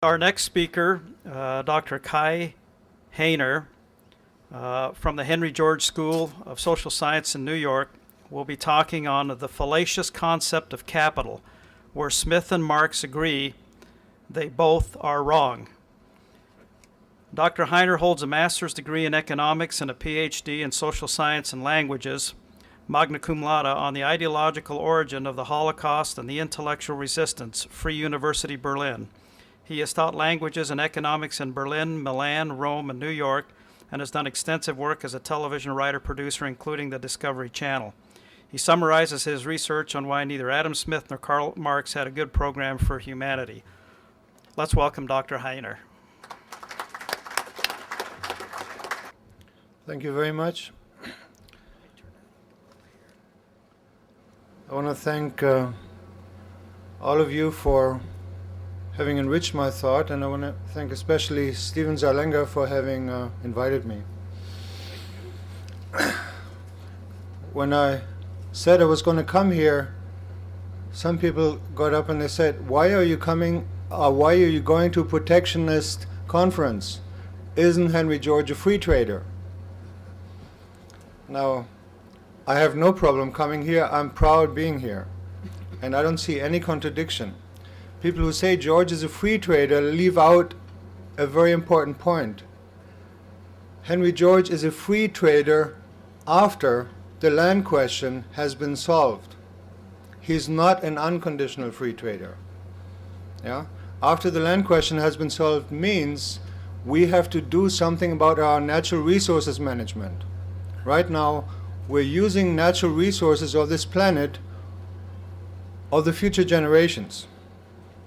Our next speaker, Dr. Cay Hehner, from the Henry George School of Social Science in New York, will be talking on the fallacious concept of capital, where Smith and Marx agree they both are wrong. Dr. Hehner holds a master's degree in economics and a PhD in social science and languages, magna cum laude, on the ideological origin of the Holocaust and the intellectual resistance, Free University Berlin. He has taught languages and economics in Berlin, Milan, Rome, and New York, and has done extensive work as a television writer-producer, including the Discovery Channel. He summarizes his research on why neither Adam Smith nor Karl Marx had a good program for humanity. Let's welcome Dr. Hehner. Thank you very much. I want to thank all of you for having enriched my thought, and I want to thank especially Steven Zarlenga for having invited me. When I said I was going to come here, some people got up and they said, why are you coming, why are you going to a protectionist conference? Isn't Henry George a free trader? Now, I have no problem coming here. I'm proud being here. And I don't see any contradiction. People who say George is a free trader leave out a very important point. Henry George is a free trader after the land question has been solved. He's not an unconditional free trader. Yeah? After the land question has been solved means we have to do something about our natural resources management. Right now, we're using natural resources of this planet of the future generations.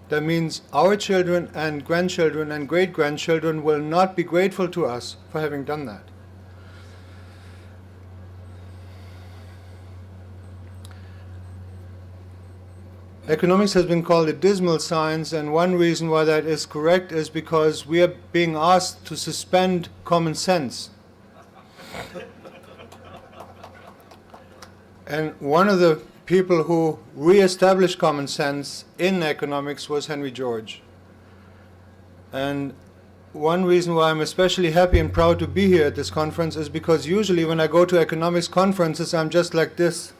That means our children and grandchildren and great-grandchildren will not be grateful to us for having done that. Economics has been called a dismal science, and one reason why that is correct is because we are being asked to suspend common sense. And one of the people who re-established common sense in economics was Henry George. And one reason why I'm especially happy and proud to be here at this conference is because usually when I go to economics conferences, I'm just like this.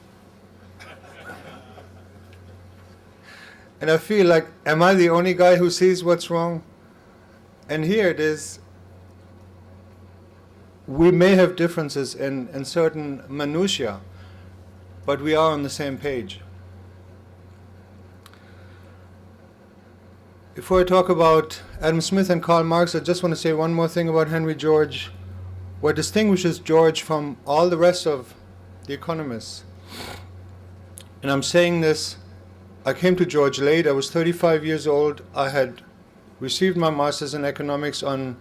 And I feel like, am I the only guy who sees what's wrong? And here it is. We may have differences in certain minutiae, but we are on the same page. Before I talk about Adam Smith and Karl Marx, I just want to say one more thing about Henry George. What distinguishes George from all the rest of the economists, and I'm saying this, I came to George late. I was 35 years old. I had received my master's in economics on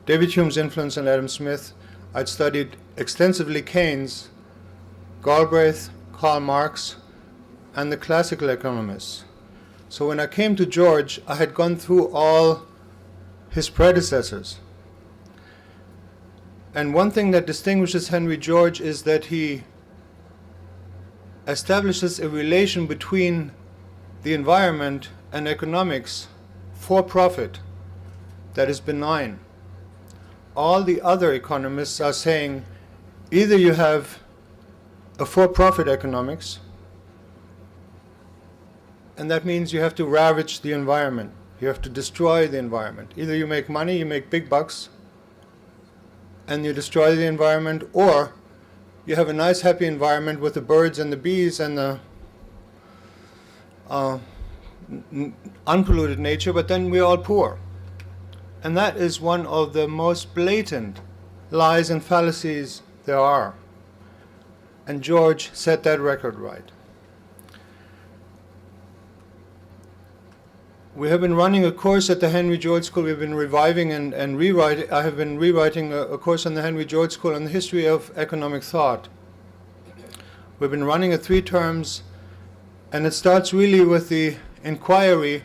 David Hume's influence on Adam Smith. I'd studied extensively Keynes, Galbraith, Karl Marx, and the classical economists. So when I came to George, I had gone through all his predecessors. And one thing that distinguishes Henry George is that he establishes a relation between the environment and economics for profit that is benign. All the other economists are saying either you have a for-profit economics, and that means you have to ravage the environment. You have to destroy the environment. Either you make money, you make big bucks, and you destroy the environment, or you have a nice, happy environment with the birds and the bees and the unpolluted nature, but then we're all poor. And that is one of the most blatant lies and fallacies there are. And George set that record right. We have been running a course at the Henry George School. We've been reviving and rewriting. I have been rewriting a course on the Henry George School on the history of economic thought. We've been running it 3 terms, and it starts really with the inquiry,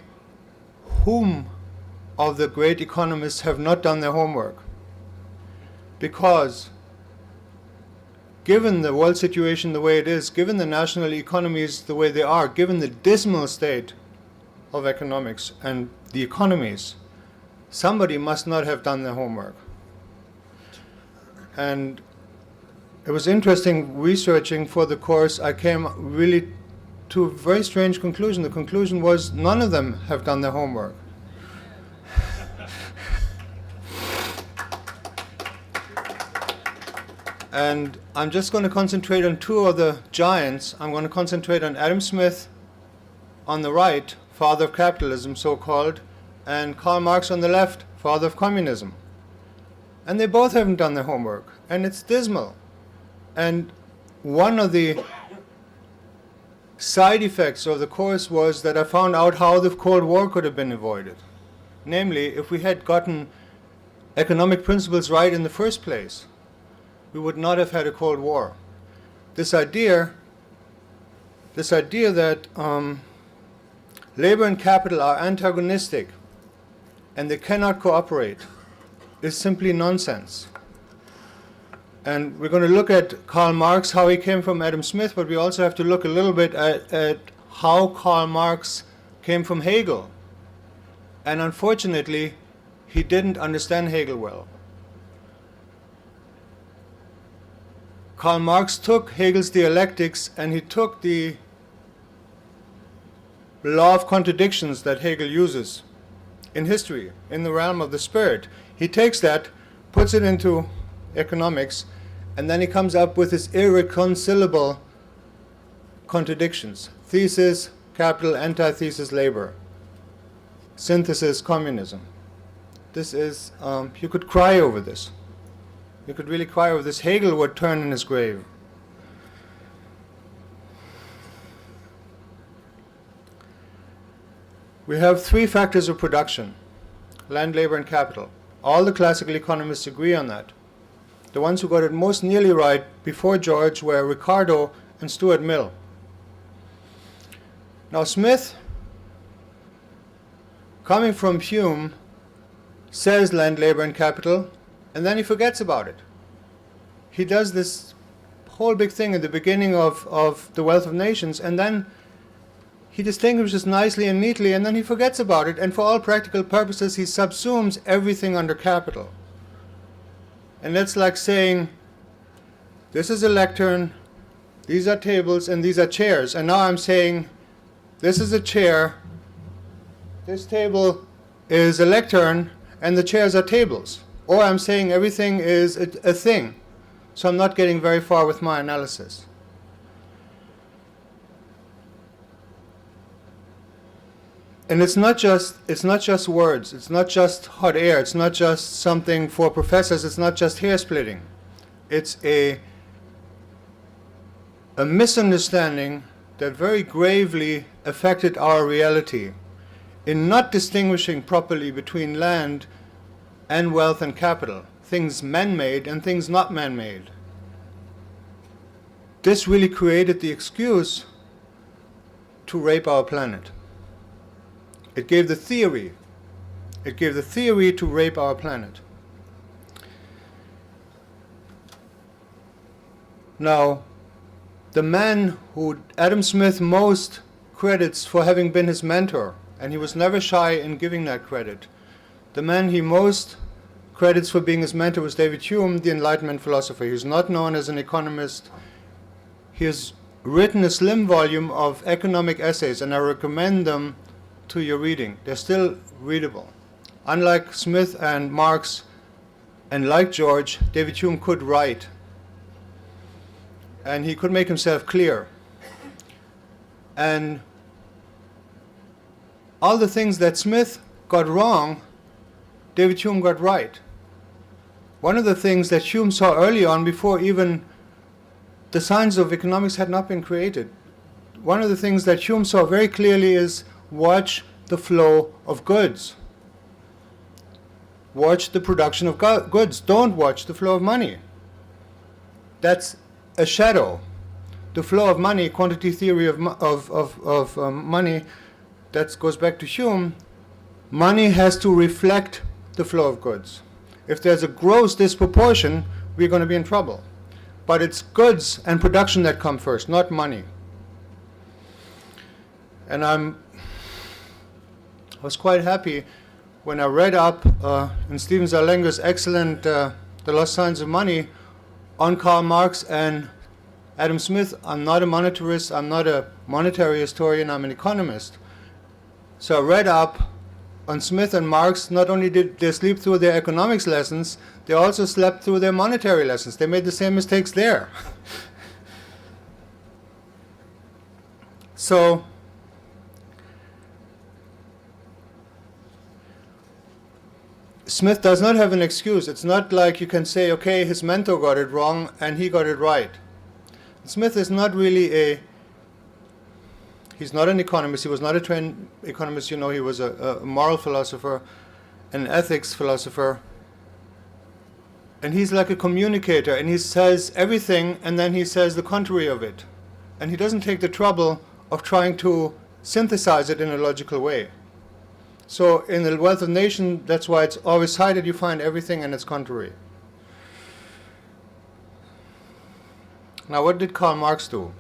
whom of the great economists have not done their homework? Because given the world situation the way it is, given the national economies the way they are, given the dismal state of economics and the economies, somebody must not have done their homework. And it was interesting researching for the course. I came really to a very strange conclusion. The conclusion was none of them have done their homework. And I'm just going to concentrate on two of the giants. I'm going to concentrate on Adam Smith on the right, father of capitalism, so-called, and Karl Marx on the left, father of communism. And they both haven't done their homework, and it's dismal. And one of the side effects of the course was that I found out how the Cold War could have been avoided. Namely, if we had gotten economic principles right in the first place, we would not have had a Cold War. This idea that labor and capital are antagonistic and they cannot cooperate is simply nonsense. And we're going to look at Karl Marx, how he came from Adam Smith, but we also have to look a little bit at how Karl Marx came from Hegel. And unfortunately, he didn't understand Hegel well. Karl Marx took Hegel's dialectics and he took the law of contradictions that Hegel uses in history, in the realm of the spirit. He takes that, puts it into economics, and then he comes up with his irreconcilable contradictions. Thesis, capital, antithesis, labor. Synthesis, communism. This is, you could cry over this. You could really cry over this. Hegel would turn in his grave. We have three factors of production: land, labor, and capital. All the classical economists agree on that. The ones who got it most nearly right before George were Ricardo and Stuart Mill. Now Smith, coming from Hume, says land, labor, and capital, and then he forgets about it. He does this whole big thing at the beginning of The Wealth of Nations, and then he distinguishes nicely and neatly, and then he forgets about it, and for all practical purposes he subsumes everything under capital. And that's like saying, this is a lectern, these are tables, and these are chairs. And now I'm saying, this is a chair, this table is a lectern, and the chairs are tables. Or I'm saying everything is a thing. So I'm not getting very far with my analysis. And it's not just words, it's not just hot air, it's not just something for professors, it's not just hair splitting. It's a misunderstanding that very gravely affected our reality in not distinguishing properly between land and wealth and capital, things man-made and things not man-made. This really created the excuse to rape our planet. It gave the theory. It gave the theory to rape our planet. Now, the man who Adam Smith most credits for having been his mentor, and he was never shy in giving that credit, the man he most credits for being his mentor was David Hume, the Enlightenment philosopher. He was not known as an economist. He has written a slim volume of economic essays, and I recommend them to your reading. They're still readable. Unlike Smith and Marx, and like George, David Hume could write. And he could make himself clear. And all the things that Smith got wrong, David Hume got right. One of the things that Hume saw early on, before even the science of economics had not been created, one of the things that Hume saw very clearly is watch the flow of goods. Watch the production of goods. Don't watch the flow of money. That's a shadow. The flow of money, quantity theory of money, that goes back to Hume. Money has to reflect the flow of goods. If there's a gross disproportion, we're going to be in trouble. But it's goods and production that come first, not money. And I was quite happy when I read up in Stephen Zalenger's excellent The Lost Science of Money on Karl Marx and Adam Smith. I'm not a monetarist, I'm not a monetary historian, I'm an economist. So I read up on Smith and Marx. Not only did they sleep through their economics lessons, they also slept through their monetary lessons. They made the same mistakes there. So Smith does not have an excuse. It's not like you can say, okay, his mentor got it wrong and he got it right. Smith is not really he's not an economist. He was not a trained economist. You know, he was a moral philosopher, an ethics philosopher. And he's like a communicator, and he says everything and then he says the contrary of it. And he doesn't take the trouble of trying to synthesize it in a logical way. So in The Wealth of Nations, that's why it's always cited, you find everything and its contrary. Now, what did Karl Marx do?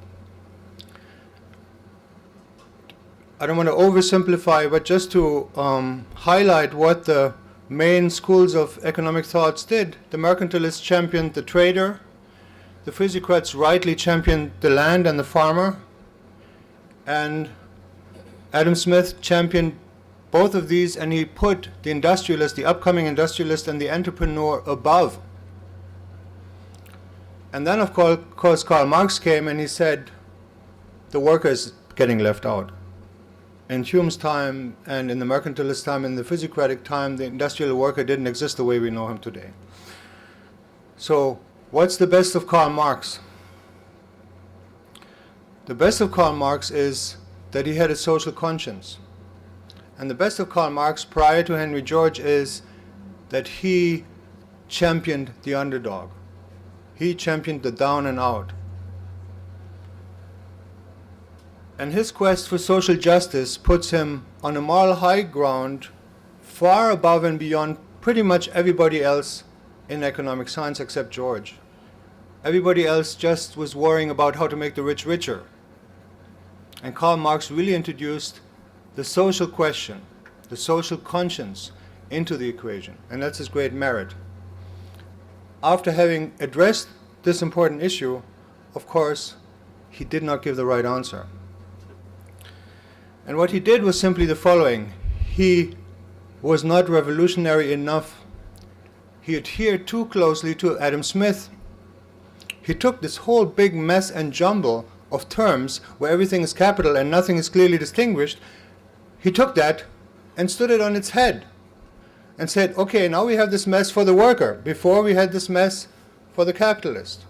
I don't want to oversimplify, but just to highlight what the main schools of economic thoughts did. The mercantilists championed the trader. The physiocrats rightly championed the land and the farmer. And Adam Smith championed both of these, and he put the industrialist, the upcoming industrialist, and the entrepreneur above. And then, of course, Karl Marx came and he said, the worker is getting left out. In Hume's time and in the mercantilist time and the physiocratic time, the industrial worker didn't exist the way we know him today. So, what's the best of Karl Marx? The best of Karl Marx is that he had a social conscience. And the best of Karl Marx prior to Henry George is that he championed the underdog. He championed the down and out. And his quest for social justice puts him on a moral high ground far above and beyond pretty much everybody else in economic science except George. Everybody else just was worrying about how to make the rich richer. And Karl Marx really introduced the social question, the social conscience into the equation. And that's his great merit. After having addressed this important issue, of course, he did not give the right answer. And what he did was simply the following. He was not revolutionary enough. He adhered too closely to Adam Smith. He took this whole big mess and jumble of terms where everything is capital and nothing is clearly distinguished. He took that and stood it on its head and said, okay, now we have this mess for the worker. Before we had this mess for the capitalist.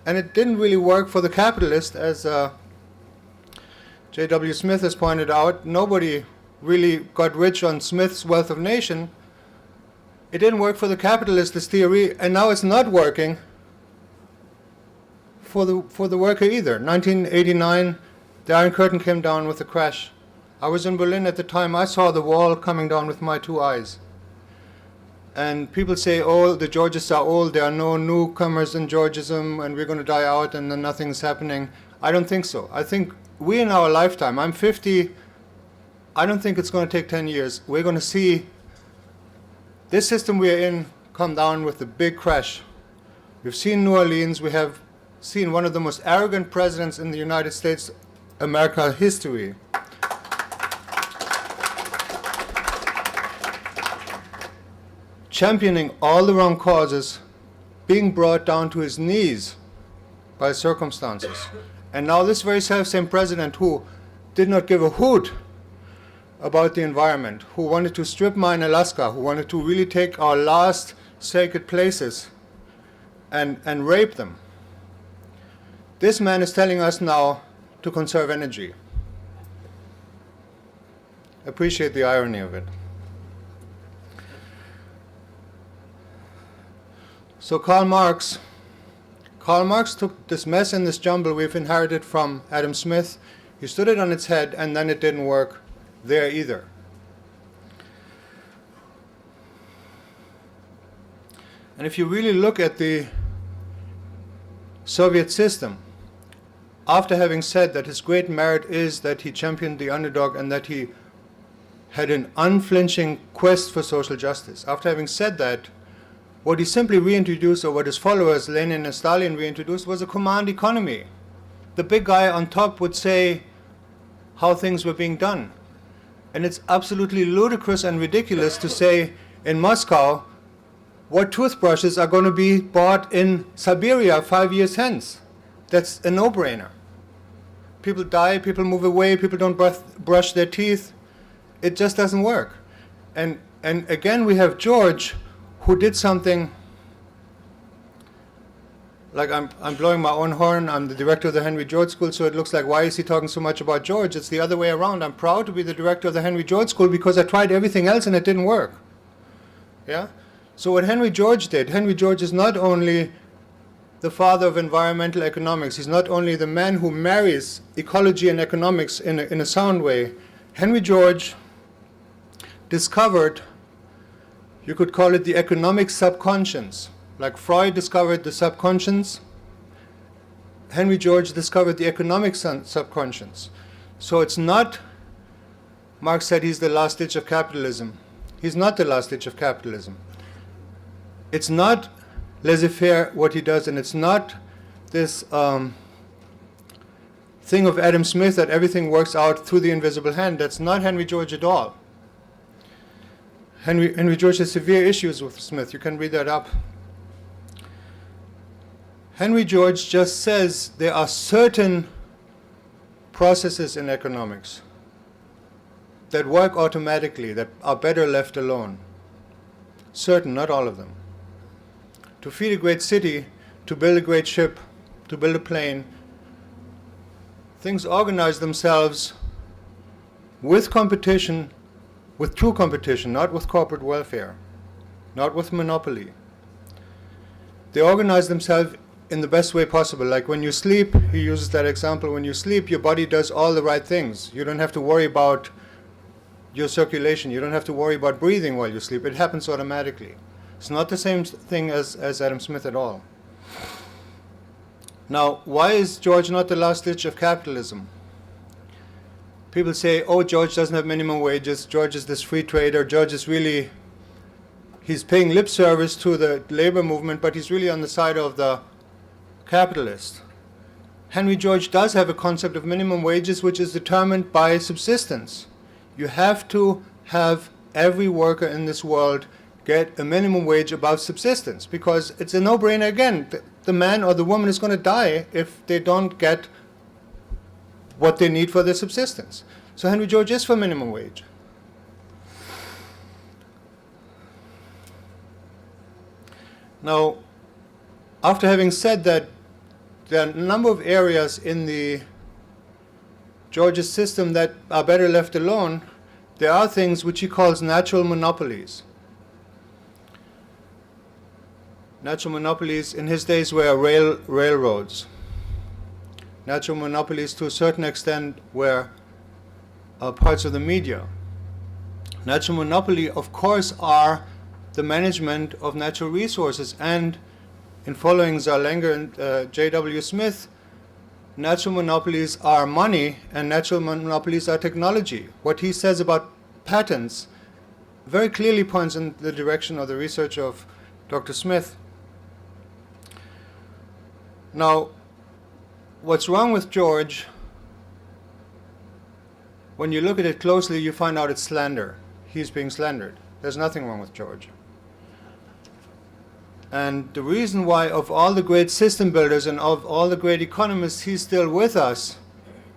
And it didn't really work for the capitalist, as J.W. Smith has pointed out. Nobody really got rich on Smith's Wealth of Nations. It didn't work for the capitalist, this theory, and now it's not working for the worker either. 1989, the Iron Curtain came down with a crash. I was in Berlin at the time. I saw the wall coming down with my two eyes. And people say, oh, the Georgists are old, there are no newcomers in Georgism, and we're going to die out, and then nothing's happening. I don't think so. I think we in our lifetime, I'm 50, I don't think it's going to take 10 years. We're going to see this system we're in come down with a big crash. We've seen New Orleans, we have seen one of the most arrogant presidents in the United States, America history. Championing all the wrong causes, being brought down to his knees by circumstances. And now this very self-same president who did not give a hoot about the environment, who wanted to strip mine Alaska, who wanted to really take our last sacred places and rape them. This man is telling us now to conserve energy. Appreciate the irony of it. So Karl Marx took this mess and this jumble we've inherited from Adam Smith. He stood it on its head, and then it didn't work there either. And if you really look at the Soviet system, after having said that his great merit is that he championed the underdog and that he had an unflinching quest for social justice. After having said that, what he simply reintroduced, or what his followers, Lenin and Stalin, reintroduced, was a command economy. The big guy on top would say how things were being done. And it's absolutely ludicrous and ridiculous to say in Moscow what toothbrushes are going to be bought in Siberia 5 years hence. That's a no-brainer. People die, people move away, people don't brush their teeth. It just doesn't work. And again, we have George, who did something, like I'm blowing my own horn. I'm the director of the Henry George School, so it looks like, why is he talking so much about George? It's the other way around. I'm proud to be the director of the Henry George School because I tried everything else and it didn't work. Yeah? So what Henry George did, Henry George is not only the father of environmental economics, he's not only the man who marries ecology and economics in a sound way. Henry George discovered, you could call it the economic subconscious. Like Freud discovered the subconscious, Henry George discovered the economic subconscious. So it's not, Marx said he's the last ditch of capitalism. He's not the last ditch of capitalism. It's not laissez-faire what he does, and it's not this thing of Adam Smith that everything works out through the invisible hand. That's not Henry George at all. Henry George has severe issues with Smith. You can read that up. Henry George just says there are certain processes in economics that work automatically, that are better left alone. Certain, not all of them. To feed a great city, to build a great ship, to build a plane, things organize themselves with competition, with true competition, not with corporate welfare, not with monopoly. They organize themselves in the best way possible. Like when you sleep, he uses that example, when you sleep, your body does all the right things. You don't have to worry about your circulation. You don't have to worry about breathing while you sleep. It happens automatically. It's not the same thing as Adam Smith at all. Now, why is George not the last ditch of capitalism? People say, oh, George doesn't have minimum wages. George is this free trader. George is really, he's paying lip service to the labor movement, but he's really on the side of the capitalist. Henry George does have a concept of minimum wages which is determined by subsistence. You have to have every worker in this world get a minimum wage above subsistence because it's a no-brainer again. The man or the woman is going to die if they don't get what they need for their subsistence. So Henry George is for minimum wage. Now, after having said that, there are a number of areas in the George's system that are better left alone. There are things which he calls natural monopolies. Natural monopolies in his days were railroads. Natural monopolies to a certain extent were parts of the media. Natural monopoly, of course, are the management of natural resources, and in following Zarlanger and J.W. Smith, natural monopolies are money and natural monopolies are technology. What he says about patents very clearly points in the direction of the research of Dr. Smith. Now, what's wrong with George, when you look at it closely, you find out it's slander. He's being slandered. There's nothing wrong with George. And the reason why of all the great system builders and of all the great economists he's still with us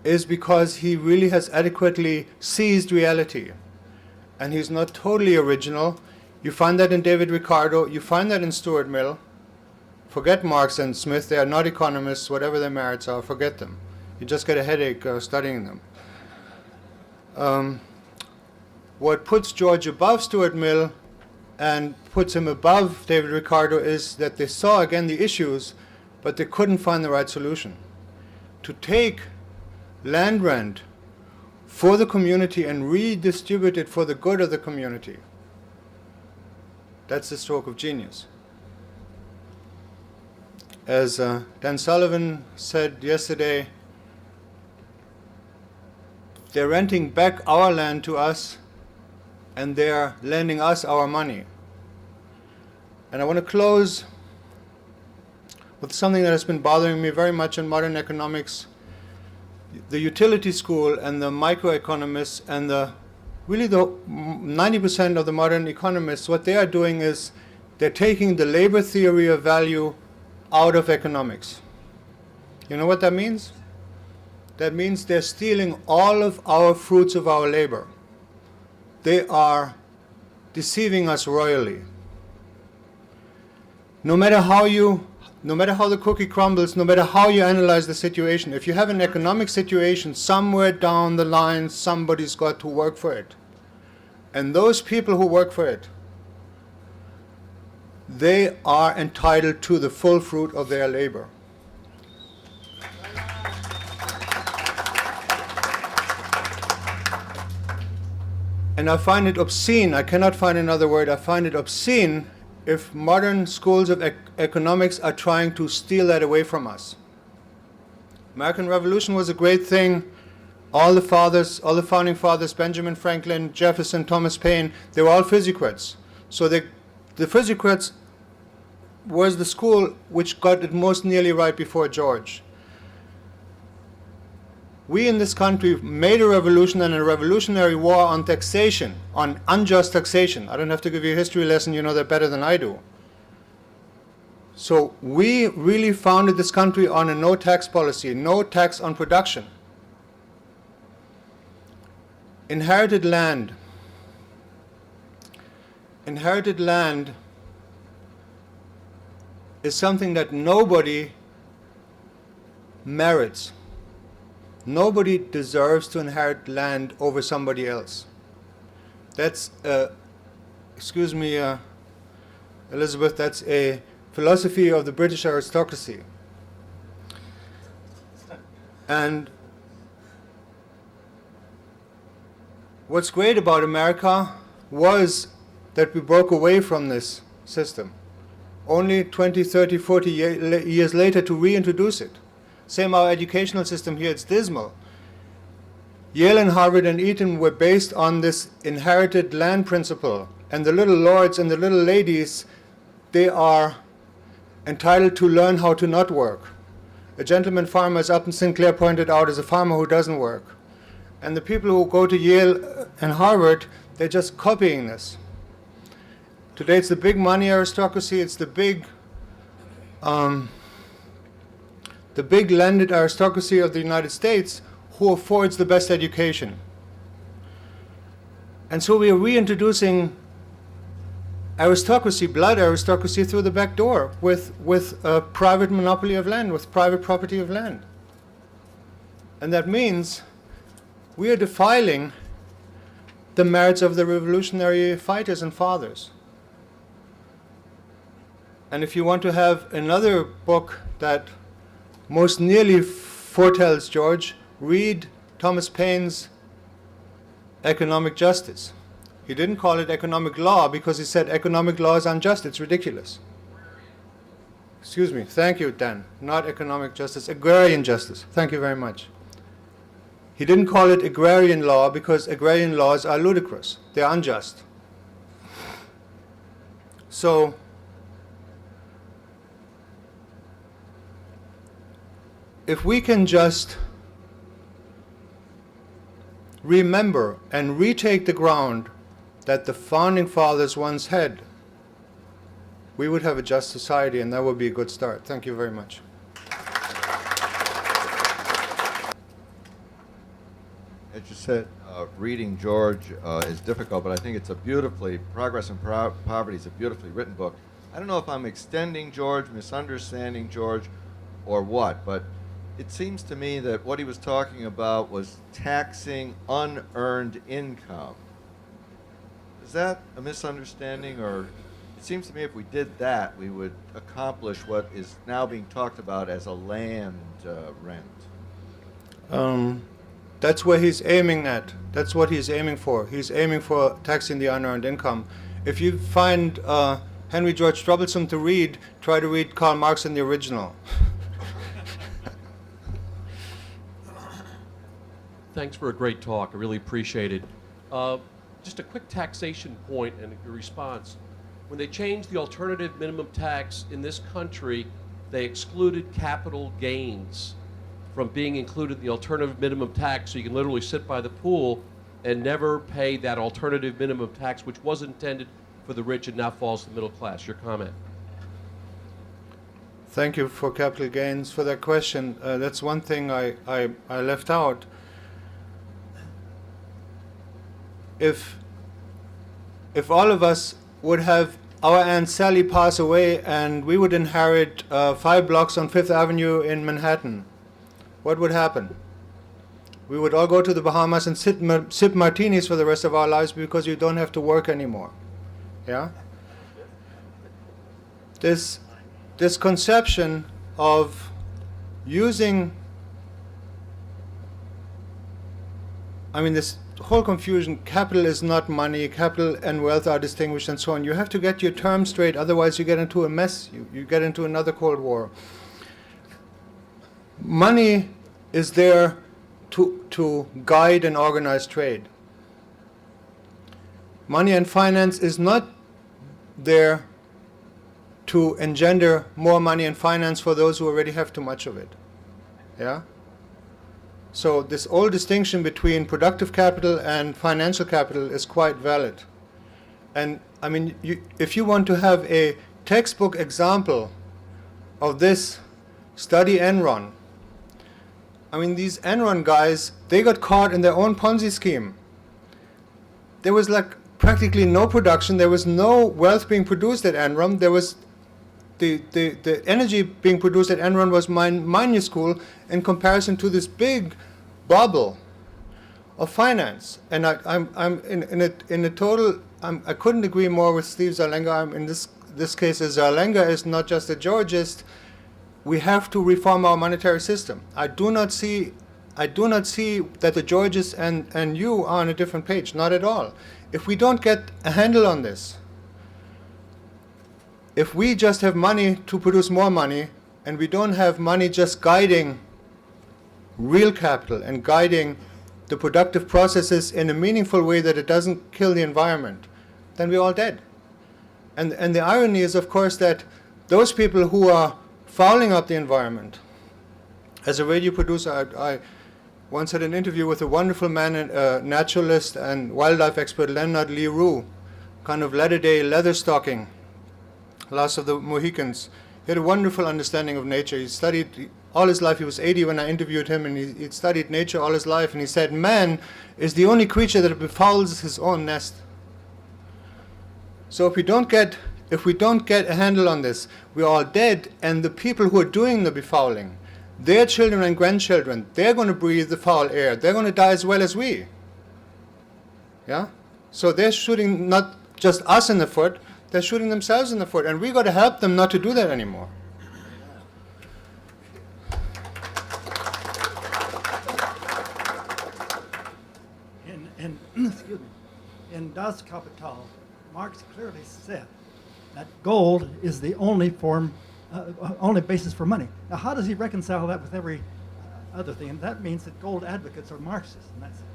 is because he really has adequately seized reality. And he's not totally original. You find that in David Ricardo, you find that in Stuart Mill. Forget Marx and Smith, they are not economists, whatever their merits are, forget them. You just get a headache studying them. What puts George above Stuart Mill and puts him above David Ricardo is that they saw again the issues, but they couldn't find the right solution. To take land rent for the community and redistribute it for the good of the community, that's the stroke of genius. As Dan Sullivan said yesterday, they're renting back our land to us and they're lending us our money. And I want to close with something that has been bothering me very much in modern economics. The utility school and the microeconomists and really the 90% of the modern economists, what they are doing is they're taking the labor theory of value out of economics. You know what that means? That means they're stealing all of our fruits of our labor. They are deceiving us royally. No matter how the cookie crumbles, no matter how you analyze the situation, if you have an economic situation, somewhere down the line, somebody's got to work for it. And those people who work for it, they are entitled to the full fruit of their labor. And I find it obscene, I cannot find another word, I find it obscene if modern schools of economics are trying to steal that away from us. American Revolution was a great thing. All the founding fathers, Benjamin Franklin, Jefferson, Thomas Paine, they were all physiocrats. So the physiocrats was the school which got it most nearly right before George. We in this country made a revolution and a revolutionary war on taxation, on unjust taxation. I don't have to give you a history lesson, you know that better than I do. So we really founded this country on a no tax policy, no tax on production. Inherited land. Inherited land is something that nobody merits. Nobody deserves to inherit land over somebody else. That's, excuse me, Elizabeth, that's a philosophy of the British aristocracy. And what's great about America was that we broke away from this system. Only 20, 30, 40 years later to reintroduce it. Same our educational system here, it's dismal. Yale and Harvard and Eton were based on this inherited land principle. And the little lords and the little ladies, they are entitled to learn how to not work. A gentleman farmer, as Upton Sinclair pointed out, is a farmer who doesn't work. And the people who go to Yale and Harvard, they're just copying this. Today it's the big money aristocracy, it's the big landed aristocracy of the United States who affords the best education. And so we are reintroducing aristocracy, blood aristocracy, through the back door with a private monopoly of land, with private property of land. And that means we are defiling the merits of the revolutionary fighters and fathers. And if you want to have another book that most nearly foretells George, read Thomas Paine's Economic Justice. He didn't call it economic law because he said economic law is unjust, it's ridiculous. Excuse me, thank you, Dan. Not economic justice, agrarian justice. Thank you very much. He didn't call it agrarian law because agrarian laws are ludicrous. They're unjust. So, if we can just remember and retake the ground that the founding fathers once had, we would have a just society, and that would be a good start. Thank you very much. As you said, reading George is difficult, but I think it's a beautifully, Progress and Poverty is a beautifully written book. I don't know if I'm extending George, misunderstanding George, or what, but it seems to me that what he was talking about was taxing unearned income. Is that a misunderstanding, or it seems to me if we did that, we would accomplish what is now being talked about as a land rent? That's where he's aiming at. That's what he's aiming for. He's aiming for taxing the unearned income. If you find Henry George troublesome to read, try to read Karl Marx in the original. Thanks for a great talk. I really appreciate it. just a quick taxation point and a response. When they changed the alternative minimum tax in this country, they excluded capital gains from being included in the alternative minimum tax, so you can literally sit by the pool and never pay that alternative minimum tax, which was intended for the rich and now falls to the middle class. Your comment? Thank you for capital gains for that question. That's one thing I left out. If all of us would have our Aunt Sally pass away and we would inherit 5 blocks on Fifth Avenue in Manhattan, what would happen? We would all go to the Bahamas and sip martinis for the rest of our lives because you don't have to work anymore. Yeah? This conception of using, this whole confusion, capital is not money, capital and wealth are distinguished and so on. You have to get your terms straight, otherwise you get into a mess. You get into another Cold War. Money is there to guide and organize trade. Money and finance is not there to engender more money and finance for those who already have too much of it. Yeah? So this old distinction between productive capital and financial capital is quite valid. And if you want to have a textbook example of this, study Enron. These Enron guys, they got caught in their own Ponzi scheme. There was practically no production. There was no wealth being produced at Enron. There was the energy being produced at Enron was minuscule in comparison to this big bubble of finance. And I couldn't agree more with Steve Zarlenga. In this case, Zarlenga is not just a Georgist. We have to reform our monetary system. I do not see that the Georgists and you are on a different page. Not at all. If we don't get a handle on this, if we just have money to produce more money, and we don't have money just guiding real capital and guiding the productive processes in a meaningful way that it doesn't kill the environment, then we're all dead. And the irony is, of course, that those people who are fouling up the environment, as a radio producer, I once had an interview with a wonderful man, naturalist and wildlife expert, Leonard Leroux, kind of latter-day leather-stocking, last of the Mohicans. He had a wonderful understanding of nature. He studied all his life. He was 80 when I interviewed him, and he'd studied nature all his life. And he said, man is the only creature that befouls his own nest. So if we don't get a handle on this, we're all dead. And the people who are doing the befouling, their children and grandchildren, they're going to breathe the foul air. They're going to die as well as we. Yeah? So they're shooting not just us in the foot, they're shooting themselves in the foot. And we've got to help them not to do that anymore. Excuse me. In Das Kapital, Marx clearly said that gold is the only only basis for money. Now, how does he reconcile that with every other thing? And that means that gold advocates are Marxists in that sense.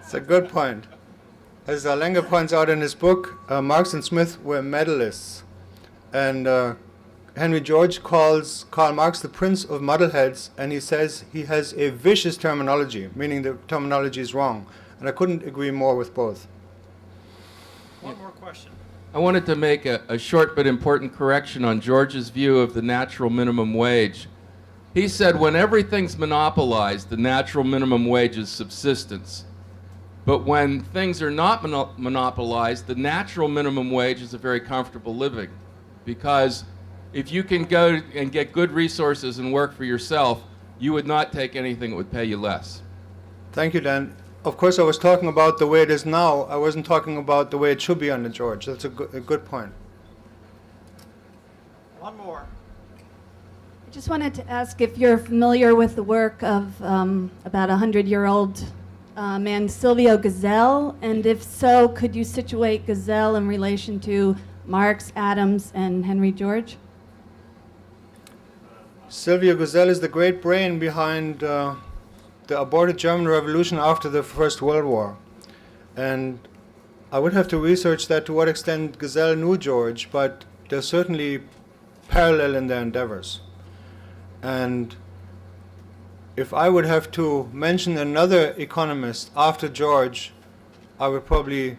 It's a good point. As Zarlenga points out in his book, Marx and Smith were medalists. And Henry George calls Karl Marx the prince of muddleheads, and he says he has a vicious terminology, meaning the terminology is wrong. And I couldn't agree more with both. One more question. I wanted to make a short but important correction on George's view of the natural minimum wage. He said when everything's monopolized, the natural minimum wage is subsistence. But when things are not monopolized, the natural minimum wage is a very comfortable living. Because if you can go and get good resources and work for yourself, you would not take anything that would pay you less. Thank you, Dan. Of course, I was talking about the way it is now. I wasn't talking about the way it should be under George. That's a good point. One more. I just wanted to ask if you're familiar with the work of about 100-year-old man Silvio Gesell, and if so, could you situate Gesell in relation to Marx, Adams, and Henry George? Silvio Gesell is the great brain behind the aborted German Revolution after the First World War. And I would have to research that to what extent Gesell knew George, but they're certainly parallel in their endeavors. And if I would have to mention another economist after George, I would probably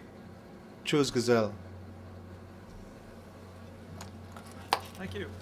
choose Gesell. Thank you.